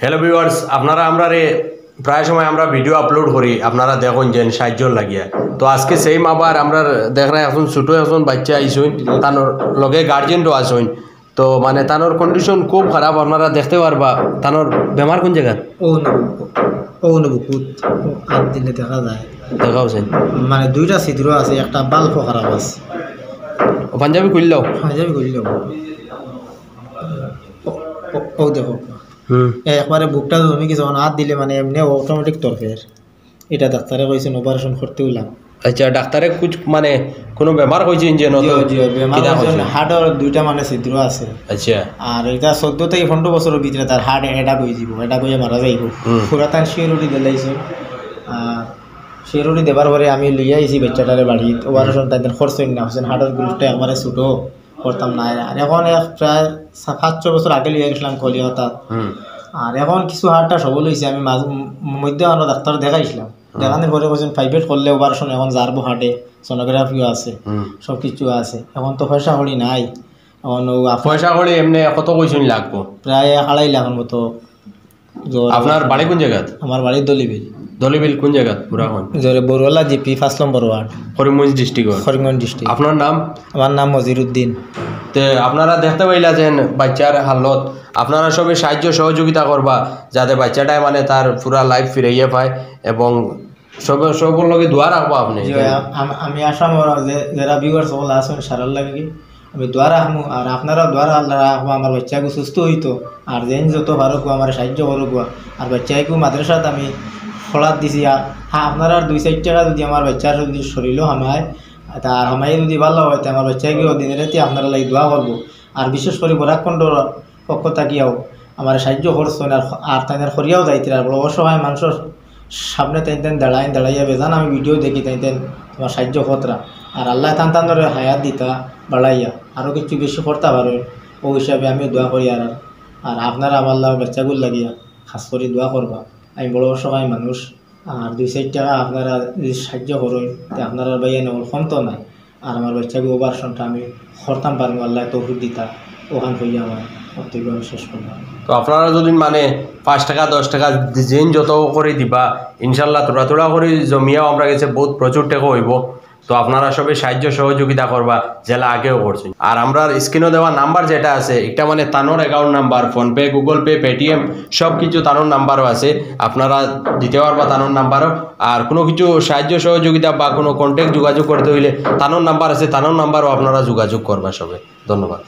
Hello viewers, আপনারা আমরা প্রায় সময় আমরা ভিডিও আপলোড করি, আপনারা দেখুন যে সাহায্য লাগিয়া। তো আজকে সেম আবার আমরা দেখরা এখন ছোটো এখন বাচ্চা আইসুন, তার লগে গার্জেনও আসুন। তো মানে তানোর কন্ডিশন খুব খারাপ, আপনারা দেখতে পারবা। তানোর বেমার কোন জায়গা বুকুত হাত দিলে দেখা যায়, দেখা হচ্ছেন মানে দুইটা ছিদ্র আছে, একটা বাল্ব খারাপ আছে। পাঞ্জাবি খুললেও ও দেখো একবারে বুকটা জমি কিছু হাত দিলে মানে এমনি অটোমেটিক তরফের। এটা ডাক্তারে কইছেন অপারেশন করতে উলাম। আচ্ছা, ডাক্তারে কুছ মানে কোনো বেমার কইছেন যে হার্টের দুইটা মানে ছিদ্র আছে। আচ্ছা, আর এটা 14 থেকে 15 বছরের ভিতরে তার হার্ট এটা কই যাব, এটা কইয়া মারা যাইব। পুরাতান শিরুড়ি দিলাইছে। আর শিরুড়ি দেবার পরে আমি লইয়া আইছি বাচ্চাটারে বাড়িত। অপারেশন তাদের খরচ না হচ্ছেন, হার্টের গ্রুপটা একবারে ছোটো করতাম না। আর এখন প্রায় 5-6 বছর আগে লিয়ে গেছিলাম কলিকাতা। আর এখন কিছু হার্টটা সবল হয়েছে। আমি মধ্যে আনো ডাক্তার দেখাইছিলাম, দেখানোর পরে বলছেন প্রাইভেট করলে অপারেশন এখন যারবো হার্টে সোনোগ্রাফিও আছে, সব কিছু আছে। এখন তো পয়সা কড়ি নাই। এখন পয়সা কড়ি এমনি কত কইছেন লাগবো? প্রায় 2.5 লাখের মতো। আপনার বাড়ি কোন জায়গা? আমার বাড়ি দলিবিল। দলিবিল কোন জায়গা? পুরা কোন জোরে বড়ওয়ালা GP 5 number ward, Karimganj district. Karimganj district. আপনার নাম? আমার নাম মজিরুদ্দিন। তে আপনারা দেখতে পাইলা যে বাচ্চার হালত, আপনারা সবাই সাহায্য সহযোগিতা করবা যাতে বাচ্চাটায় মানে তার পুরা লাইফ ফিরাইয়ে পায়, এবং সবার লগে দোয়া রাখবো। আপনি আমি আসাম যারা ভিউয়ার্স সকল আছেন সারার লাগে আমি দোয়া রাখবো, আর আপনারা দোয়া রাখবো আমার বাচ্চাকে সুস্থ হইতো। আর যেন যত পারুক আমার সাহায্য করুক। আর বাচ্চাকে মাদ্রাসাত আমি ফলাত দিছি। হ্যাঁ, আপনারা 2-4 টাকা যদি আমার বাচ্চার যদি শরীরও হামায়, আর হামাই যদি ভালো হয়, আমার বাচ্চাকেও দিনের রাতে আপনারা লাগে দোয়া করবো। আর বিশেষ করে বরাকখণ্ডর পক্ষ থাকিয়াও আমার সাহায্য করছেন। আর তাদের খরিয়াও যাইতে আর অসহায় মানুষের সামনে তাইতেন দাঁড়াইয়া বেজান আমি ভিডিও দেখি তাইতেন তোমার সাহায্য খতরা। আর আল্লাহ তান হায়াত দিতা বাড়াইয়া আরও কিছু বেশি করতে পারেন, ও হিসাবে আমি দোয়া করি। আর আপনারা আমার বাচ্চাগুলো লাগিয়া খাস করে দোয়া করবা। আমি বড় অসহায় মানুষ। আর 2-4 টাকা আপনারা যদি সাহায্য করেন, আপনারা বাইয়া নেওয়ার ক্ষমতা নাই। আর আমার বাচ্চাকে অপারেশনটা আমি করতাম পারবো, আল্লাহ তৌফিক দিতা। ওখান থেকে আমার কর্তব্য আমি শেষ করলাম। তো আপনারা যদি মানে 5 টাকা 10 টাকা যেন যত করে দিবা, ইনশাল্লাহ তোড়া করে জমিয়াও আমরা গেছে বহুত প্রচুর টাকা হইব। তো আপনারা সবাই সাহায্য সহযোগিতা করবা, জেলা আগেও করছেন। আর আমরা স্ক্রিনে দেওয়া নাম্বার যেটা আছে, এটা মানে তানোর account number, PhonePe, Google Pay, Paytm সব কিছু তানোর নাম্বারও আছে, আপনারা দিতে পারবা তানোর নাম্বারও। আর কোনো কিছু সাহায্য সহযোগিতা বা কোনো কন্ট্যাক্ট যোগাযোগ করতে হইলে তানোর নাম্বার আছে, তানোর নাম্বারও আপনারা যোগাযোগ করবা সবাই। ধন্যবাদ।